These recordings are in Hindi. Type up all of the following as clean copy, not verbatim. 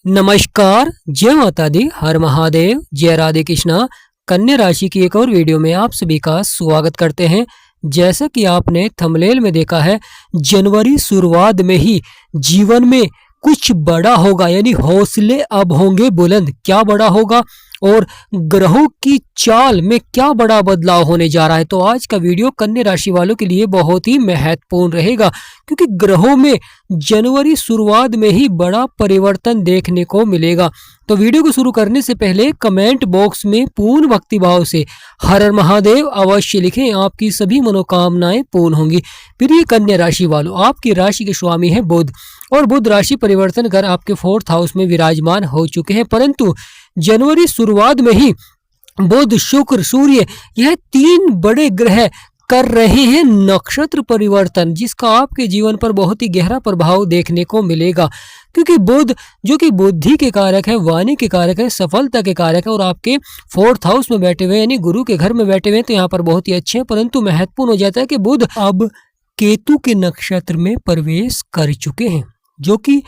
नमस्कार, जय माता दी, हर महादेव, जय राधे कृष्णा। कन्या राशि की एक और वीडियो में आप सभी का स्वागत करते हैं। जैसा कि आपने थंबनेल में देखा है, जनवरी शुरुआत में ही जीवन में कुछ बड़ा होगा, यानी हौसले अब होंगे बुलंद। क्या बड़ा होगा और ग्रहों की चाल में क्या बड़ा बदलाव होने जा रहा है, तो आज का वीडियो कन्या राशि वालों के लिए बहुत ही महत्वपूर्ण रहेगा, क्योंकि ग्रहों में जनवरी शुरुआत में ही बड़ा परिवर्तन देखने को मिलेगा। तो वीडियो को शुरू करने से पहले कमेंट बॉक्स में पूर्ण भक्ति भाव से हर हर महादेव अवश्य लिखें, आपकी सभी मनोकामनाएं पूर्ण होंगी। प्रिय कन्या राशि वालों, आपकी राशि के स्वामी है बुध, और बुध राशि परिवर्तन कर आपके 4th हाउस में विराजमान हो चुके हैं। परंतु जनवरी शुरुआत में ही बुध, शुक्र, सूर्य, यह 3 बड़े ग्रह कर रहे हैं नक्षत्र परिवर्तन, जिसका आपके जीवन पर बहुत ही गहरा प्रभाव देखने को मिलेगा। क्योंकि बुध जो कि बुद्धि के कारक है, वाणी के कारक है, सफलता के कारक है, और आपके 4th हाउस में बैठे हुए यानी गुरु के घर में बैठे हुए हैं, तो यहाँ पर बहुत ही अच्छे हैं। परंतु महत्वपूर्ण हो जाता है कि बुध अब केतु के नक्षत्र में प्रवेश कर चुके हैं, जो कि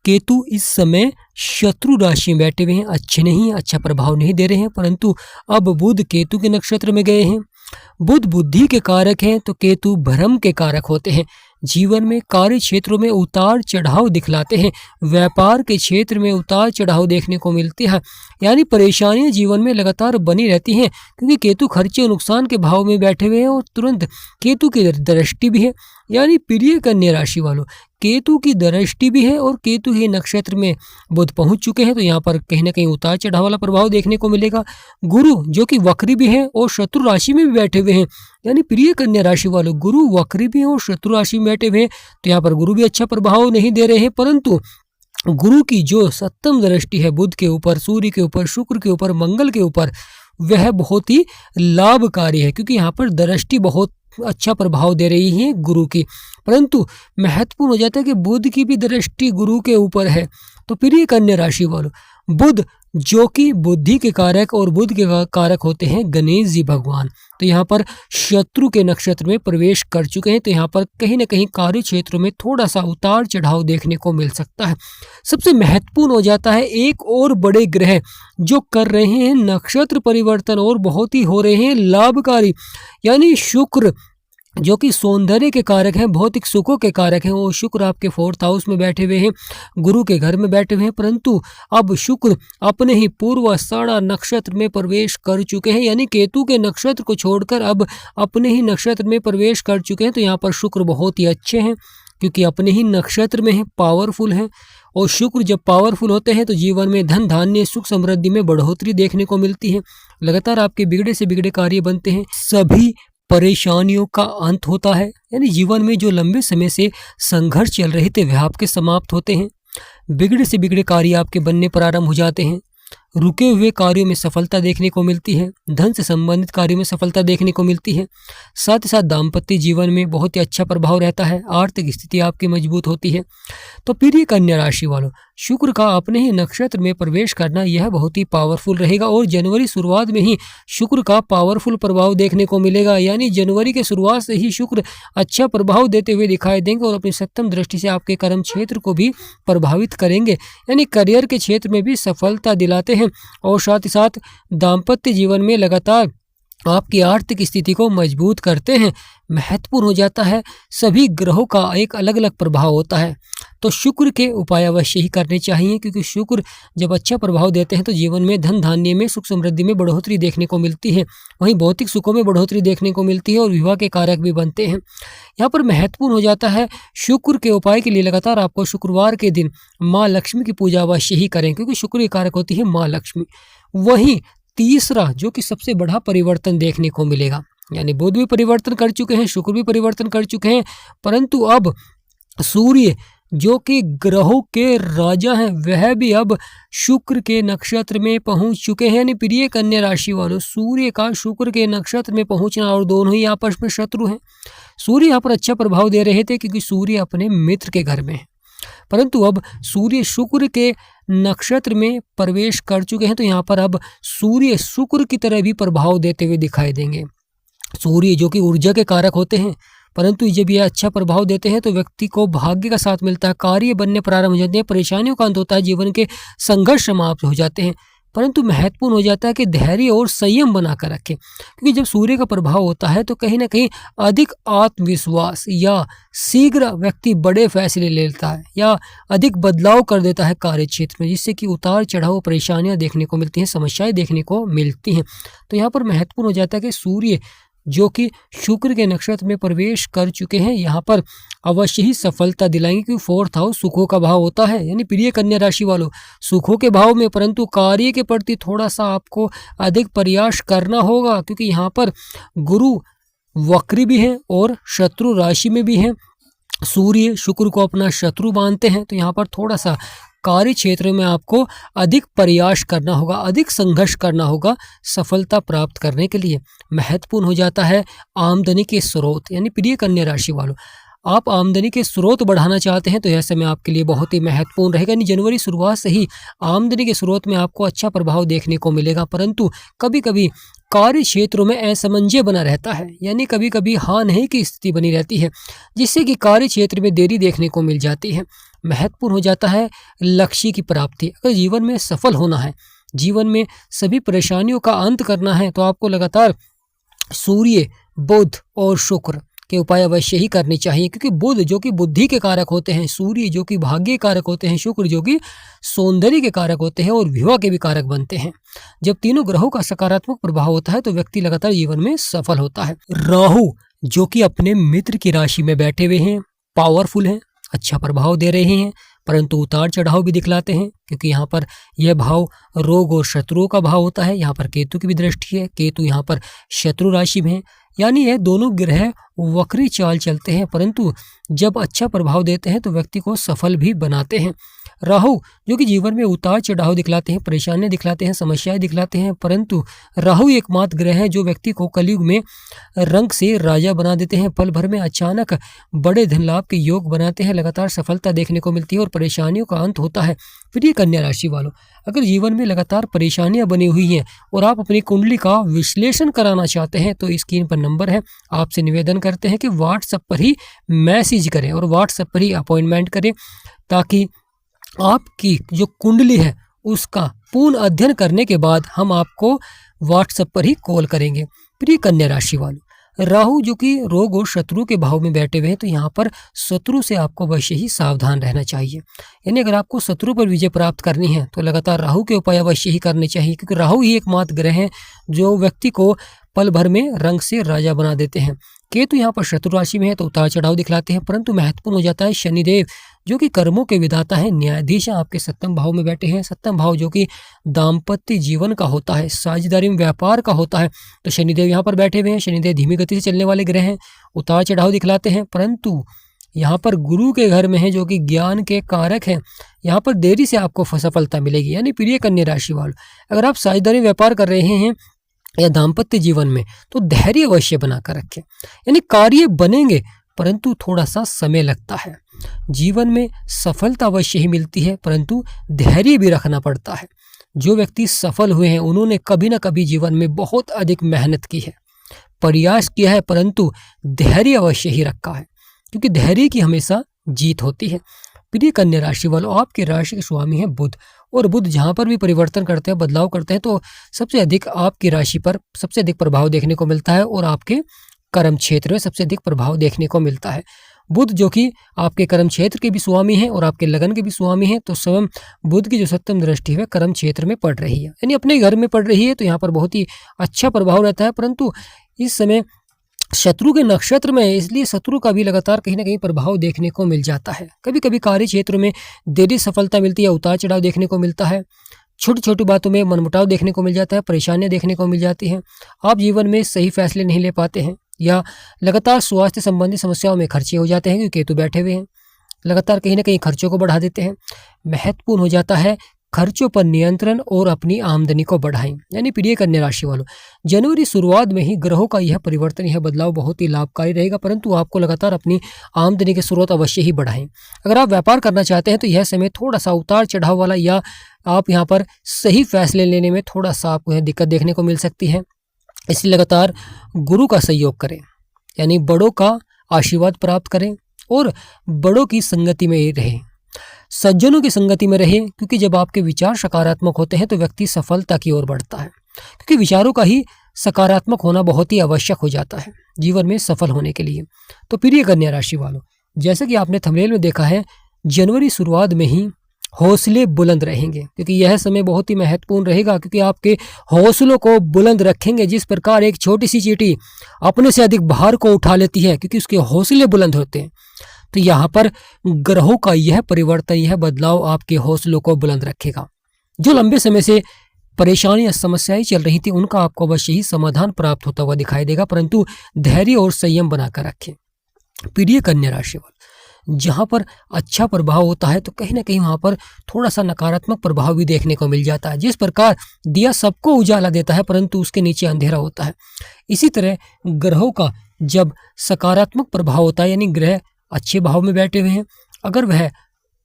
केतु इस समय शत्रु राशि में बैठे हुए हैं, अच्छे नहीं, अच्छा प्रभाव नहीं दे रहे हैं। परंतु अब बुध केतु के नक्षत्र में गए हैं। बुध बुद्धि के कारक हैं, तो केतु भ्रम के कारक होते हैं। जीवन में कार्य क्षेत्रों में उतार चढ़ाव दिखलाते हैं, व्यापार के क्षेत्र में उतार चढ़ाव देखने को मिलती है, यानी परेशानियां जीवन में लगातार बनी रहती हैं, क्योंकि केतु खर्चे और नुकसान के भाव में बैठे हुए हैं, और तुरंत केतु की दृष्टि भी है। यानी प्रिय कन्या राशि वालों, केतु की दृष्टि भी है और केतु के नक्षत्र में बुध पहुंच चुके हैं, तो यहाँ पर कहीं ना कहीं उतार चढ़ाव वाला प्रभाव देखने को मिलेगा। गुरु जो कि वक्री भी है और शत्रु राशि में भी बैठे हुए हैं, यानी प्रिय कन्या राशि वालों, गुरु वक्री भी है और शत्रु राशि में बैठे हुए हैं, तो यहाँ पर गुरु भी अच्छा प्रभाव नहीं दे रहे हैं। परंतु गुरु की जो 7वीं दृष्टि है बुध के ऊपर, सूर्य के ऊपर, शुक्र के ऊपर, मंगल के ऊपर, वह बहुत ही लाभकारी है, क्योंकि यहाँ पर दृष्टि बहुत अच्छा प्रभाव दे रही है गुरु की। परंतु महत्वपूर्ण हो जाता है कि बुध की भी दृष्टि गुरु के ऊपर है। तो प्रिय कन्या राशि वालों, बुध जो कि बुद्धि के कारक और बुध के कारक होते हैं गणेश जी भगवान, तो यहाँ पर शत्रु के नक्षत्र में प्रवेश कर चुके हैं, तो यहाँ पर कहीं ना कहीं कार्य क्षेत्रों में थोड़ा सा उतार चढ़ाव देखने को मिल सकता है। सबसे महत्वपूर्ण हो जाता है एक और बड़े ग्रह जो कर रहे हैं नक्षत्र परिवर्तन और बहुत ही हो रहे हैं लाभकारी, यानी शुक्र जो कि सौंदर्य के कारक हैं, भौतिक सुखों के कारक हैं, वो शुक्र आपके 4th हाउस में बैठे हुए हैं, गुरु के घर में बैठे हुए हैं। परंतु अब शुक्र अपने ही पूर्वाषाढ़ा नक्षत्र में प्रवेश कर चुके हैं, यानी केतु के नक्षत्र को छोड़कर अब अपने ही नक्षत्र में प्रवेश कर चुके हैं। तो यहाँ पर शुक्र बहुत ही अच्छे हैं, क्योंकि अपने ही नक्षत्र में है, पावरफुल हैं। और शुक्र जब पावरफुल होते हैं तो जीवन में धन धान्य सुख समृद्धि में बढ़ोतरी देखने को मिलती है, लगातार आपके बिगड़े से बिगड़े कार्य बनते हैं, सभी परेशानियों का अंत होता है, यानी जीवन में जो लंबे समय से संघर्ष चल रहे थे वह आपके समाप्त होते हैं, बिगड़े से बिगड़े कार्य आपके बनने प्रारंभ हो जाते हैं, रुके हुए कार्यों में सफलता देखने को मिलती है, धन से संबंधित कार्यों में सफलता देखने को मिलती है। साथ ही साथ दाम्पत्य जीवन में बहुत ही अच्छा प्रभाव रहता है, आर्थिक स्थिति आपकी मजबूत होती है। तो प्रिय कन्या राशि वालों, शुक्र का अपने ही नक्षत्र में प्रवेश करना यह बहुत ही पावरफुल रहेगा, और जनवरी शुरुआत में ही शुक्र का पावरफुल प्रभाव देखने को मिलेगा, यानी जनवरी के शुरुआत से ही शुक्र अच्छा प्रभाव देते हुए दिखाई देंगे, और अपनी 7वीं दृष्टि से आपके कर्म क्षेत्र को भी प्रभावित करेंगे, यानी करियर के क्षेत्र में भी सफलता दिलाते हैं, और साथ ही साथ दाम्पत्य जीवन में लगातार आपकी आर्थिक स्थिति को मजबूत करते हैं। महत्वपूर्ण हो जाता है, सभी ग्रहों का एक अलग अलग प्रभाव होता है, तो शुक्र के उपाय अवश्य ही करने चाहिए, क्योंकि शुक्र जब अच्छा प्रभाव देते हैं तो जीवन में धन धान्य में सुख समृद्धि में बढ़ोतरी देखने को मिलती है, वहीं भौतिक सुखों में बढ़ोतरी देखने को मिलती है, और विवाह के कारक भी बनते हैं। यहाँ पर महत्वपूर्ण हो जाता है, शुक्र के उपाय के लिए लगातार आपको शुक्रवार के दिन माँ लक्ष्मी की पूजा अवश्य ही करें, क्योंकि शुक्र के कारक होती है माँ लक्ष्मी। वहीं तीसरा जो कि सबसे बड़ा परिवर्तन देखने को मिलेगा, यानी बुध भी परिवर्तन कर चुके हैं, शुक्र भी परिवर्तन कर चुके हैं, परंतु अब सूर्य जो कि ग्रहों के राजा हैं वह भी अब शुक्र के नक्षत्र में पहुंच चुके हैं। यानी प्रिय कन्या राशि वालों, सूर्य का शुक्र के नक्षत्र में पहुंचना, और दोनों ही आपस में शत्रु हैं। सूर्य यहाँ पर अच्छा प्रभाव दे रहे थे, क्योंकि सूर्य अपने मित्र के घर में है, परंतु अब सूर्य शुक्र के नक्षत्र में प्रवेश कर चुके हैं, तो यहाँ पर अब सूर्य शुक्र की तरह भी प्रभाव देते हुए दिखाई देंगे। सूर्य जो कि ऊर्जा के कारक होते हैं, परंतु जब ये अच्छा प्रभाव देते हैं तो व्यक्ति को भाग्य का साथ मिलता है, कार्य बनने प्रारंभ हो जाते हैं, परेशानियों का अंत होता है, जीवन के संघर्ष समाप्त हो जाते हैं। परंतु महत्वपूर्ण हो जाता है कि धैर्य और संयम बनाकर रखें, क्योंकि जब सूर्य का प्रभाव होता है तो कहीं ना कहीं अधिक आत्मविश्वास या शीघ्र व्यक्ति बड़े फैसले लेता है या अधिक बदलाव कर देता है कार्य क्षेत्र में, जिससे कि उतार चढ़ाव परेशानियां देखने को मिलती हैं, समस्याएं देखने को मिलती हैं। तो यहाँ पर महत्वपूर्ण हो जाता है कि सूर्य जो कि शुक्र के नक्षत्र में प्रवेश कर चुके हैं, यहाँ पर अवश्य ही सफलता दिलाएंगे, क्योंकि फोर्थ हाउस सुखों का भाव होता है। यानी प्रिय कन्या राशि वालों, सुखों के भाव में, परंतु कार्य के प्रति थोड़ा सा आपको अधिक प्रयास करना होगा, क्योंकि यहाँ पर गुरु वक्री भी हैं और शत्रु राशि में भी हैं। सूर्य शुक्र को अपना शत्रु मानते हैं, तो यहाँ पर थोड़ा सा कार्य क्षेत्र में आपको अधिक प्रयास करना होगा, अधिक संघर्ष करना होगा सफलता प्राप्त करने के लिए। महत्वपूर्ण हो जाता है आमदनी के स्रोत, यानी प्रिय कन्या राशि वालों, आप आमदनी के स्रोत बढ़ाना चाहते हैं तो यह समय आपके लिए बहुत ही महत्वपूर्ण रहेगा। यानी जनवरी शुरुआत से ही आमदनी के स्रोत में आपको अच्छा प्रभाव देखने को मिलेगा, परंतु कभी कभी कार्य क्षेत्रों में असमंजस बना रहता है, यानी कभी कभी हाँ नहीं की स्थिति बनी रहती है, जिससे कि कार्य क्षेत्र में देरी देखने को मिल जाती है। महत्वपूर्ण हो जाता है लक्ष्य की प्राप्ति। अगर जीवन में सफल होना है, जीवन में सभी परेशानियों का अंत करना है, तो आपको लगातार सूर्य, बुध और शुक्र के उपाय अवश्य ही करने चाहिए, क्योंकि बुध जो कि बुद्धि के कारक होते हैं, सूर्य जो कि भाग्य के कारक होते हैं, शुक्र जो कि सौंदर्य के कारक होते हैं और विवाह के भी कारक बनते हैं। जब तीनों ग्रहों का सकारात्मक प्रभाव होता है तो व्यक्ति लगातार जीवन में सफल होता है। राहु जो कि अपने मित्र की राशि में बैठे हुए हैं, पावरफुल हैं, अच्छा प्रभाव दे रहे हैं, परंतु उतार चढ़ाव भी दिखलाते हैं, क्योंकि यहाँ पर यह भाव रोग और शत्रुओं का भाव होता है। यहाँ पर केतु की भी दृष्टि है, केतु यहाँ पर शत्रु राशि में है, यानी यह दोनों ग्रह वक्री चाल चलते हैं, परंतु जब अच्छा प्रभाव देते हैं तो व्यक्ति को सफल भी बनाते हैं। राहु जो कि जीवन में उतार चढ़ाव दिखलाते हैं, परेशानियां दिखलाते हैं, समस्याएं दिखलाते हैं, परंतु राहु एकमात्र ग्रह है जो व्यक्ति को कलयुग में रंग से राजा बना देते हैं, पल भर में अचानक बड़े धन लाभ के योग बनाते हैं, लगातार सफलता देखने को मिलती है और परेशानियों का अंत होता है। प्रिय कन्या राशि वालों, अगर जीवन में लगातार परेशानियां बनी हुई हैं और आप अपनी कुंडली का विश्लेषण कराना चाहते हैं तो स्क्रीन पर नंबर है, आपसे निवेदन करते हैं कि व्हाट्सएप पर ही मैसेज करें और व्हाट्सएप पर ही अपॉइंटमेंट करें, ताकि आपकी जो कुंडली है उसका पूर्ण अध्ययन करने के बाद हम आपको व्हाट्सएप पर ही कॉल करेंगे। प्रिय कन्या राशि वालों, राहु जो कि रोग और शत्रु के भाव में बैठे हुए हैं, तो यहाँ पर शत्रु से आपको अवश्य ही सावधान रहना चाहिए। यानी अगर आपको शत्रु पर विजय प्राप्त करनी है तो लगातार राहु के उपाय अवश्य ही करने चाहिए, क्योंकि राहु ही एकमात्र ग्रह है जो व्यक्ति को पल भर में रंग से राजा बना देते हैं। केतु यहाँ पर शत्रु राशि में है तो उतार चढ़ाव दिखलाते हैं, परंतु महत्वपूर्ण हो जाता है शनिदेव जो कि कर्मों के विधाता है, न्यायाधीश हैं, आपके सप्तम भाव में बैठे हैं। सप्तम भाव जो कि दाम्पत्य जीवन का होता है, साझेदारी में व्यापार का होता है, तो शनिदेव यहाँ पर बैठे हुए हैं। शनिदेव धीमी गति से चलने वाले ग्रह हैं, उतार चढ़ाव दिखलाते हैं, परंतु यहाँ पर गुरु के घर में है जो कि ज्ञान के कारक हैं, यहाँ पर देरी से आपको सफलता मिलेगी। यानी प्रिय कन्या राशि वालों, अगर आप साझेदारी व्यापार कर रहे हैं या दाम्पत्य जीवन में तो धैर्य अवश्य बनाकर रखें। यानी कार्य बनेंगे परंतु थोड़ा सा समय लगता है। जीवन में सफलता अवश्य ही मिलती है, परंतु धैर्य भी रखना पड़ता है। जो व्यक्ति सफल हुए हैं उन्होंने कभी ना कभी जीवन में बहुत अधिक मेहनत की है, प्रयास किया है, परंतु धैर्य अवश्य ही रखा है, क्योंकि धैर्य की हमेशा जीत होती है। प्रिय कन्या राशि वालों, आपके राशि के स्वामी हैं बुध, और बुध जहाँ पर भी परिवर्तन करते हैं, बदलाव करते हैं, तो सबसे अधिक आपकी राशि पर सबसे अधिक प्रभाव देखने को मिलता है और आपके कर्म क्षेत्र में सबसे अधिक प्रभाव देखने को मिलता है। बुध जो कि आपके कर्म क्षेत्र के भी स्वामी हैं और आपके लगन के भी स्वामी हैं, तो स्वयं बुध की जो सप्तम दृष्टि है कर्म क्षेत्र में पड़ रही है, यानी अपने घर में पड़ रही है, तो यहाँ पर बहुत ही अच्छा प्रभाव रहता है। परंतु इस समय शत्रु के नक्षत्र में है, इसलिए शत्रु का भी लगातार कहीं ना कहीं प्रभाव देखने को मिल जाता है। कभी कभी कार्य क्षेत्र में देरी सफलता मिलती है, उतार चढ़ाव देखने को मिलता है, छोटी छोटी बातों में मनमुटाव देखने को मिल जाता है, परेशानियां देखने को मिल जाती हैं, आप जीवन में सही फैसले नहीं ले पाते हैं, या लगातार स्वास्थ्य संबंधी समस्याओं में खर्चे हो जाते हैं, क्योंकि केतु बैठे हुए हैं, लगातार कहीं ना कहीं खर्चों को बढ़ा देते हैं। महत्वपूर्ण हो जाता है खर्चों पर नियंत्रण और अपनी आमदनी को बढ़ाएं। यानी प्रिय कन्या राशि वालों, जनवरी शुरुआत में ही ग्रहों का यह परिवर्तन, यह बदलाव बहुत ही लाभकारी रहेगा, परंतु आपको लगातार अपनी आमदनी के स्रोत अवश्य ही बढ़ाएं। अगर आप व्यापार करना चाहते हैं तो यह समय थोड़ा सा उतार चढ़ाव वाला, या आप यहाँ पर सही फैसले लेने में थोड़ा सा आपको यह दिक्कत देखने को मिल सकती है, इसलिए लगातार गुरु का सहयोग करें, यानी बड़ों का आशीर्वाद प्राप्त करें और बड़ों की संगति में रहें, सज्जनों की संगति में रहें, क्योंकि जब आपके विचार सकारात्मक होते हैं तो व्यक्ति सफलता की ओर बढ़ता है, क्योंकि विचारों का ही सकारात्मक होना बहुत ही आवश्यक हो जाता है जीवन में सफल होने के लिए। तो प्रिय कन्या राशि वालों, जैसे कि आपने थंबनेल में देखा है, जनवरी शुरुआत में ही हौसले बुलंद रहेंगे, क्योंकि यह समय बहुत ही महत्वपूर्ण रहेगा, क्योंकि आपके हौसलों को बुलंद रखेंगे। जिस प्रकार एक छोटी सी चींटी अपने से अधिक भार को उठा लेती है क्योंकि उसके हौसले बुलंद होते हैं, तो यहाँ पर ग्रहों का यह परिवर्तन, यह बदलाव आपके हौसलों को बुलंद रखेगा। जो लंबे समय से परेशानी या समस्याएं चल रही थी उनका आपको अवश्य ही समाधान प्राप्त होता हुआ दिखाई देगा, परंतु धैर्य और संयम बनाकर रखें। प्रिय कन्या राशि वाले, जहाँ पर अच्छा प्रभाव होता है तो कहीं ना कहीं वहाँ पर थोड़ा सा नकारात्मक प्रभाव भी देखने को मिल जाता है। जिस प्रकार दिया सबको उजाला देता है परंतु उसके नीचे अंधेरा होता है, इसी तरह ग्रहों का जब सकारात्मक प्रभाव होता है, यानी ग्रह अच्छे भाव में बैठे हुए हैं, अगर वह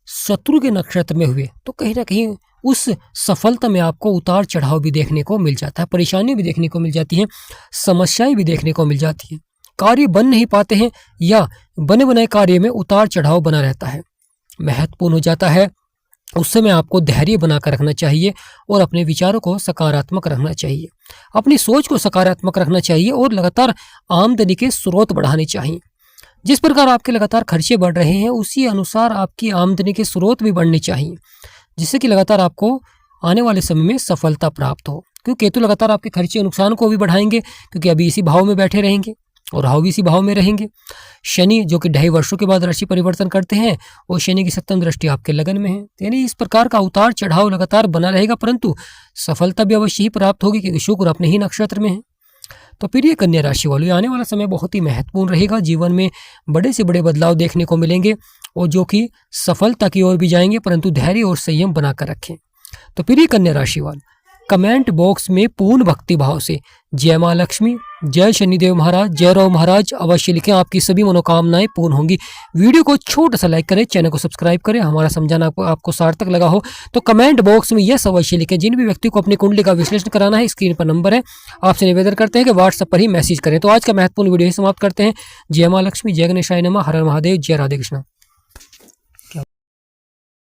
शत्रु के नक्षत्र में हुए तो कहीं ना कहीं उस सफलता में आपको उतार चढ़ाव भी देखने को मिल जाता है, परेशानी भी देखने को मिल जाती हैं, समस्याएं भी देखने को मिल जाती हैं, कार्य बन नहीं पाते हैं या बने बनाए कार्य में उतार चढ़ाव बना रहता है, महत्वपूर्ण हो जाता है। उस समय आपको धैर्य बनाकर रखना चाहिए और अपने विचारों को सकारात्मक रखना चाहिए, अपनी सोच को सकारात्मक रखना चाहिए और लगातार आमदनी के स्रोत बढ़ाने चाहिए। जिस प्रकार आपके लगातार खर्चे बढ़ रहे हैं उसी अनुसार आपकी आमदनी के स्रोत भी बढ़ने चाहिए, जिससे कि लगातार आपको आने वाले समय में सफलता प्राप्त हो। क्योंकि केतु लगातार आपके खर्चे और नुकसान को भी बढ़ाएंगे, क्योंकि अभी इसी भाव में बैठे रहेंगे और राहु भी इसी भाव में रहेंगे। शनि जो कि 2.5 वर्षों के बाद राशि परिवर्तन करते हैं और शनि की 7वीं दृष्टि आपके लगन में है, यानी इस प्रकार का उतार चढ़ाव लगातार बना रहेगा, परंतु सफलता भी अवश्य ही प्राप्त होगी क्योंकि शुक्र अपने ही नक्षत्र में है। तो प्रिय कन्या राशि वालों, आने वाला समय बहुत ही महत्वपूर्ण रहेगा, जीवन में बड़े से बड़े बदलाव देखने को मिलेंगे और जो कि सफलता की ओर भी जाएंगे, परंतु धैर्य और संयम बनाकर रखें। तो प्रिय कन्या राशि वालों, कमेंट बॉक्स में पूर्ण भक्ति भाव से जय माँ लक्ष्मी, जय शनिदेव महाराज, जय राव महाराज अवश्य लिखें, आपकी सभी मनोकामनाएं पूर्ण होंगी। वीडियो को छोटा सा लाइक करें, चैनल को सब्सक्राइब करें, हमारा समझाना आपको सार्थक लगा हो तो कमेंट बॉक्स में यस अवश्य लिखें। जिन भी व्यक्ति को अपनी कुंडली का विश्लेषण कराना है, स्क्रीन पर नंबर है, आपसे निवेदन करते हैं कि व्हाट्सएप पर ही मैसेज करें। तो आज का महत्वपूर्ण वीडियो ही समाप्त करते हैं। जय माँ लक्ष्मी, जय गणेशाय नमः, हर हर महादेव, जय राधे कृष्ण।